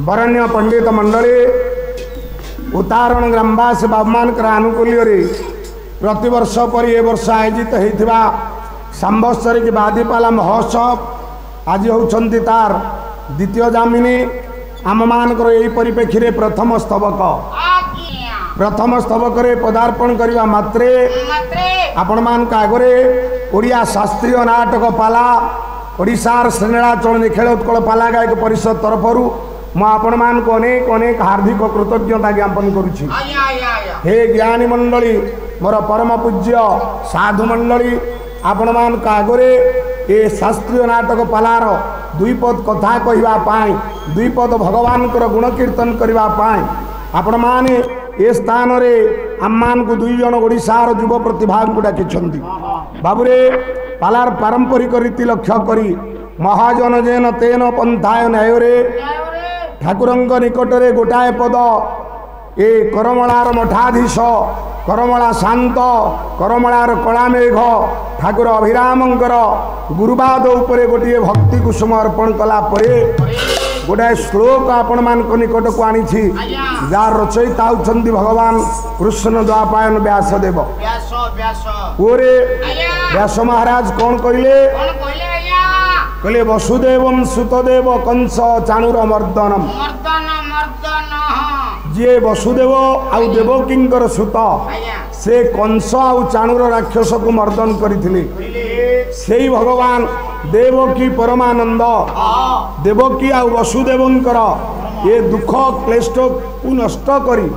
बरण्य पंडित मंडली उतारण ग्रामवासी बाबुमान आनुकूल्य प्रतिवर्ष पर ए वर्ष आयोजित होता सांबत्सरिक बादीपाला महोत्सव आज होती तार द्वितीय जामिनी आम मानकर यही परिप्रेक्षी प्रथम स्तबक पदार्पण करने मात्रे आपण मान आगरे ओडिया शास्त्रीय नाटक पाला ओडिशार श्रेणीलाचल खेल उत्कल पाला गायक परिषद तरफ मु आपण मान को अनेक अनेक हार्दिक कृतज्ञता ज्ञापन करुछि। हे ज्ञानी मंडली मोर परम पूज्य साधु मंडली आपण मान आगरे ए शास्त्रीय नाटक पालार दुईपद कथा कहवाई दुईपद भगवान गुण कीर्तन करने आपण माने ए स्थान रे आम को दुई जन ओडिशार युव प्रतिभा को डाकिछंती बाबूरे पालार पारंपरिक रीति लक्ष्य करी महाजन जेन तेन पंथाय न्याय ठाकुरंक निकटरे गोटाए पद ए करमलार मठाधीश करमला शांत करमलार कलामेघ ठाकुर अभिरामंकर गुरुबाद उपरे गोटे भक्ति कुसुम अर्पण कला परे गोटाए श्लोक आपण मान निकट को आनी जार रचयिता होती भगवान कृष्ण द्वापायन व्यासदेव ओरे व्यास महाराज कौन कहले कहले वसुदेवम सुतदेव कंस चाणूर मर्दनम जे वसुदेव आउ देवकींकर सुत से कंस आउ चाणूर राक्षस को मर्दन करथिले सेई भगवान देवकी परमानंद देवकी आउ वसुदेवंकर ये दुख क्लेष्ट को नष्ट करी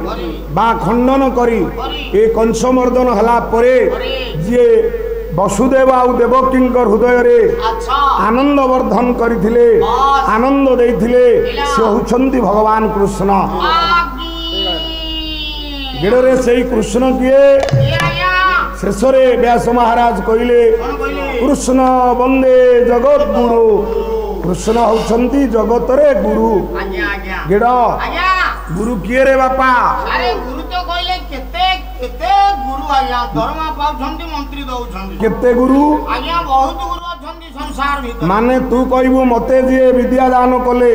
बा खंडन करी ए कंस मर्दन हला परे जे वसुदेव आउ देवकींकर हृदय रे आनंद वर्धन करथिले आनंद देथिले से होछंती भगवान कृष्ण गेड़े से कृष्ण किए शेष व्यास महाराज कहले कृष्ण वंदे जगत गुरु कृष्ण होछंती जगत रे गुरु गेड़ गुरु किए रे बापा अरे गुरु तो कहले केते केते गुरु आया दरमा पाउछंती मंत्री दउछंती केते गुरु आया बहुत गुरु अछंती संसार भीतर माने तू कहबू मते जे विद्या दान कले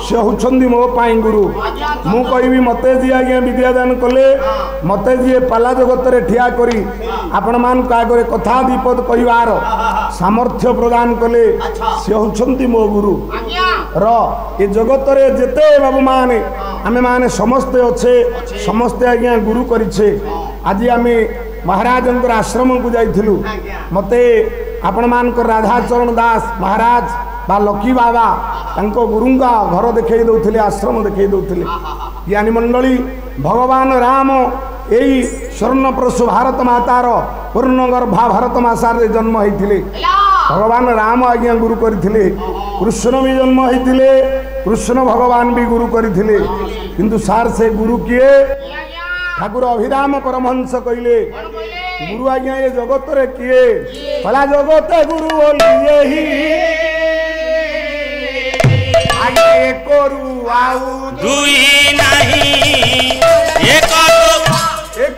से होछंती मो पाई गुरु मु कहबी मते जे आज्ञा विद्या दान कले मते जे पाला जगत रे ठिया करी आपण मान का करे कथा विपद कहिवार सामर्थ्य प्रदान कले से होछंती मो गुरु र ए जगत रे जेते बाबू माने आमे माने समस्ते अच्छे समस्ते आज्ञा गुरु करिछे आज आमे महाराज आश्रम को जाइथिलु मते आपण मानकर राधाचरण दास महाराज बा लकी बाबा तांको गुरुंगा घर देखई दउथिले आश्रम देखई दउथिले ज्ञानी मंडली भगवान राम एई स्वर्णप्रसु भारत मातार पूर्णगर्भा भारत मासार जन्म होइथिले भगवान राम आज्ञा गुरु करथिले कृष्ण भी जन्म होइथिले कृष्ण भगवान भी गुरु करथिले किंतु सार से गुरु किए ठाकुर अभिराम परमहंस कहले गुरु आज्ञा ये जगत रे किए भला जगत गुरु बोलिए ही आगे करू आउ दुई नहीं एक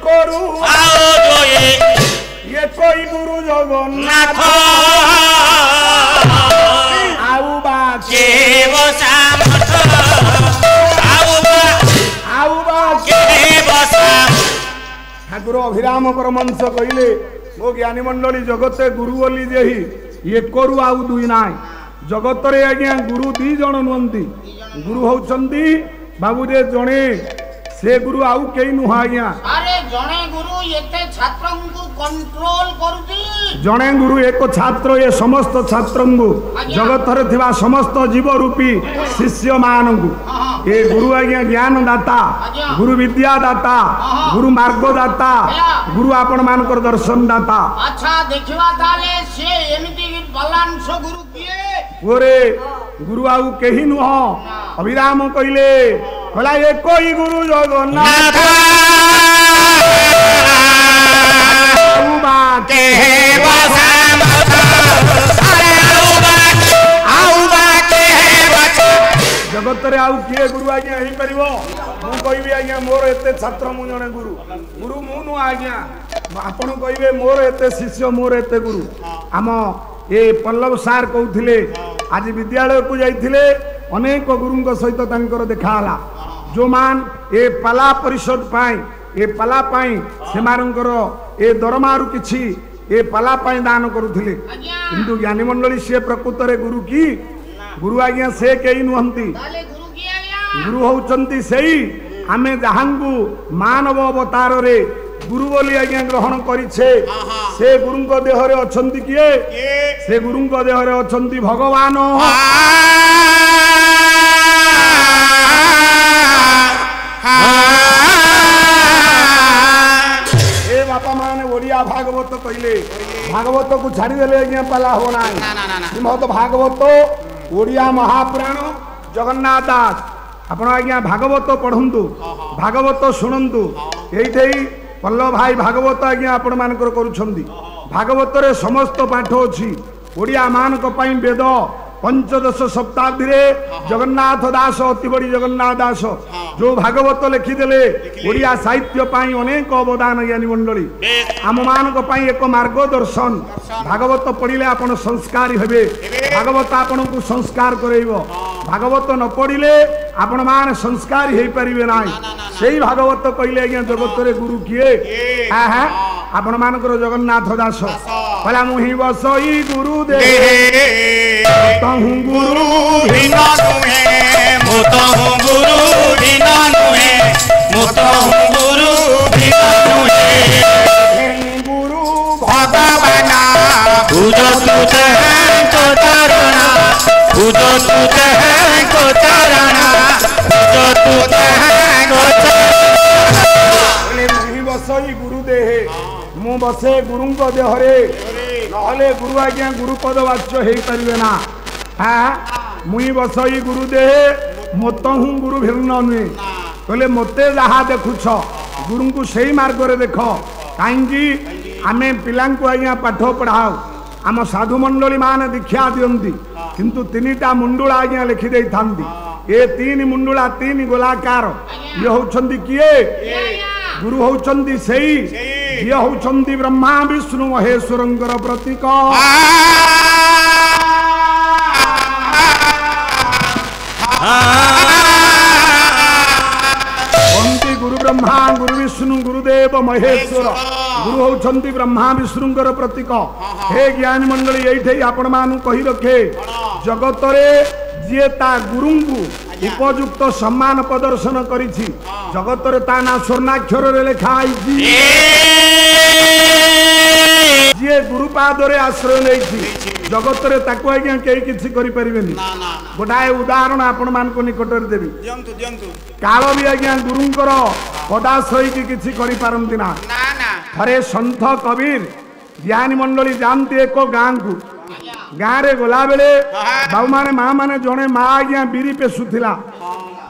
करू आओ दोए ये कोई गुरु जगन्नाथ आउ बा के बसा मठ आओ बा के बसा ठाकुर अभिराम परमहंस कहले मो ज्ञानी मंडली जगते गुरु बोली जेही ये करू आउ दुई नाई जगत रे आज्ञा गुरु दी जण नुहंती गुरु होचंती बाबू रे जणे से गुरु आउ केई नुहा आज्ञा अरे जणे गुरु एते छात्रन को कंट्रोल करूची जणे गुरु एक छात्र ये समस्त छात्रन को जगत रे थिबा समस्त जीव रूपी शिष्य मान को ये गुरु आज्ञा ज्ञान दाता गुरु विद्या दाता गुरु मार्ग दाता गुरु आपण मानकर दर्शन दाता अच्छा देखिवा ताले से एमिति बलांश गुरु किए ओरे गुरु आउ केही नुह अभिराम कहले भला ये कोई गुरु जगन्नाथ के बसा जगत रे आउ किए गुरु आज्ञा ही परिबो मु कहबी आज्ञा मोर एते छात्र मु जने गुरु गुरु मु नु आज्ञा आपण कहबे मोर एते शिष्य मोर एते गुरु आम ए पल्लव सार कहउथिले आज विद्यालय को जाइथिले अनेक गुरुंग सहित तांकर देखाला जो मान ए पाला परिषद पाई ए पाला पाई सेमानकर ए दरमारु किछि ए पाला पाई दान करुथिले किंतु ज्ञानी मंडली से प्रकृत रे गुरु की गुरु आज्ञा से केही नुहंती गुरु होचंती सेही आमे जहांगु मानव अवतार रे गुरु बोली आज्ञा ग्रहण करिछे से गुरुंग देह रे अछंती किए से गुरुंग देह रे अछंती भगवान ए बापा माने ओडिया भागवत कहले भागवत को छाड़ी देले आज्ञा पाला हो नाही श्रीमद् भागवत ओडिया महापुराण जगन्नाथ दास आपण आज्ञा भागवत पढ़ंतु भागवत शुणंतु एइठै पल्लव भाई भागवत आज्ञा आपण मानकर करूछंदी भागवत रे समस्त पाठ अछि ओडिया मानक पई वेद पंचदश शताब्दी रे जगन्नाथ दास अति बड़ी जगन्नाथ दास जो भागवत लिखिदेले ओडिया साहित्य पाई अनेक अवदान ज्ञानी मंडली आम मानक पाई एक मार्गदर्शन भागवत पढ़िले आपण संस्कारी हेबे भागवत आपण को संस्कार करैबो भागवत न पढ़िले आपण मान संस्कारी हेई परिबे नाही सेही भागवत कहले आज्ञा जगत रे गुरु किए आहा आपण मानकर जगन्नाथ दास भला मुहि बसई गुरु दे तहु गुरु बिना नुहे मोतहु गुरु बिना नुहे मोतहु गुरु बिना नुहे गुरु भगवाना पूजो तुझे तो चरणा पूजो तुझे को चरणा पूजो तुझे को बोले मुहि बसई गुरु देहे मु बसे गुरुंग देहरे नहले गुरु आज्ञा गुरुपद वाच्य हेई परिबे ना हाँ मुई बसई गुरु देहे मोतहु गुरु भिन्न नुहे कहले मते जहा देखुछ गुरु को सही मार्ग रे देख कहीं आमे पिलांकु आज्ञा पाठ पढ़ाओ आम साधु मंडली मान दीक्षा दियंती किंतु तीनिटा मुंडुला आज्ञा लिखि देई थांती ए तीन मुंडुला तीन गोलाकार ये होचंदी किए गुरु होचंदी सेही ये होचंदी ब्रह्मा विष्णु महेश्वरंकर प्रतीक गुरु ब्रह्मा गुरु विष्णु गुरुदेव महेश्वर गुरु होचंती ब्रह्मा विष्णुंकर प्रतीक हे ज्ञानी मंडली एठे आपण मानु कहि रखे जगत रे जे ता गुरुंगु उपयुक्त सम्मान प्रदर्शन करिछि जगत रे ता ना स्वर्णाक्षर रे लिखा आइछि जे गुरुपाद रे आश्रय लेछि जगत रे ताको आज्ञा केही किछि करि परिबेनी गोटाए उदाहरण आपण मान को निकट रे देबी काल भी आज्ञा गुरुंकर पदाश्रय की किछि करि पारंती ना थरे संत कबीर ज्ञानी मंडली जानती एक गाँ को गाँ रे गला बेले बाबू माने माँ माने जड़े माँ आज्ञा बीरी पेशुला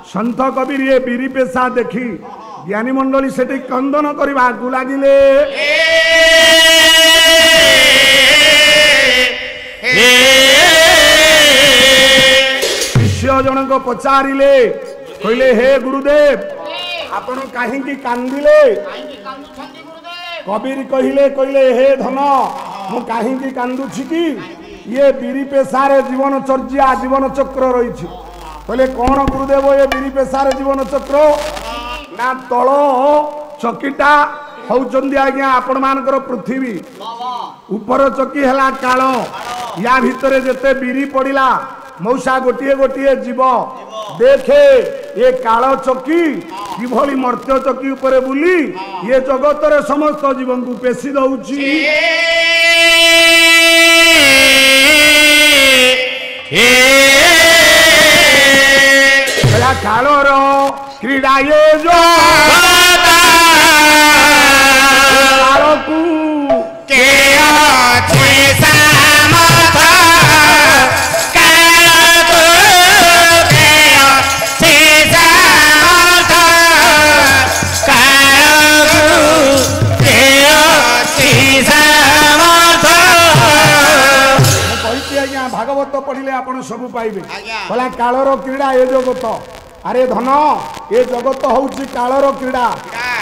संत कबीर ये बीरी पेशा देखी ज्ञानी मंडली से कंदन करने को लगिले शिष्य जनक पचारिले कहले हे गुरुदेव आपण कहीं कांदिले कबीर कहले कहले हे धन मु कहीं कांदुछि कि ये बीरी पेशारे जीवन चर्या जीवन चक्र रही कहले कौन गुरुदेव ये बीरी पेशारे जीवन चक्र ना तल चकीटा होचंदी आज्ञा आपण मानकर पृथ्वी ऊपर चकी हला काल या भितरे जेते बीरी पड़िला मौसा गोटिए गोटिए जीव देखे ये काल चकी किभली मर्त्य चकी ऊपर बुली ये जगत रे समस्त जीवन को पेशी दउची कालर क्रीड़ा ये जो के भागवत पढ़िले आपण सब पाइबे भला कालर क्रीड़ा ए जगत अरे धन ए जगत होउची कालर क्रीड़ा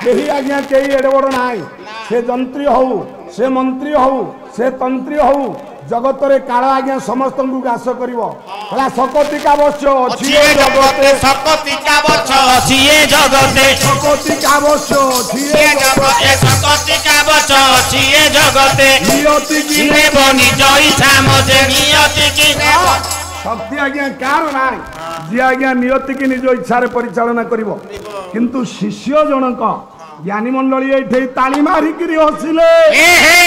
केही आज्ञा केही एडे बड़ नाई से जंत्री हो से मंत्री हो से तंत्री हो ଜଗତରେ କାଳ ଆଜ୍ଞା ସମସ୍ତଙ୍କୁ ଗ୍ରାସ କରିବ ହେଲା ଶକତିକା ବର୍ଷ ଅଛି ଅଛି ଏ ଜଗତେ ଶକତିକା ବର୍ଷ ଅଛି ଏ ଜଗତେ ଶକତିକା ବର୍ଷ ଅଛି ଏ ଜଗତେ ଶକତିକା ବର୍ଷ ଅଛି ଏ ଜଗତେ ନିୟତି କି ନେବ ନିଜ ଇଚ୍ଛା ମତେ ନିୟତି କି ନେବ ଶକ୍ତି ଆଜ୍ଞା କାହାର ନାହିଁ ଯିଏ ଆଜ୍ଞା ନିୟତି କି ନିଜ ଇଚ୍ଛାରେ ପରିଚାଳନା କରିବ କିନ୍ତୁ ଶିଷ୍ୟ ଜଣକ ଜ୍ଞାନୀ ମଣ୍ଡଳୀ ଏଇଠି ତାଳି ମାରିକିରି ହସିଲେ ଏ ହେ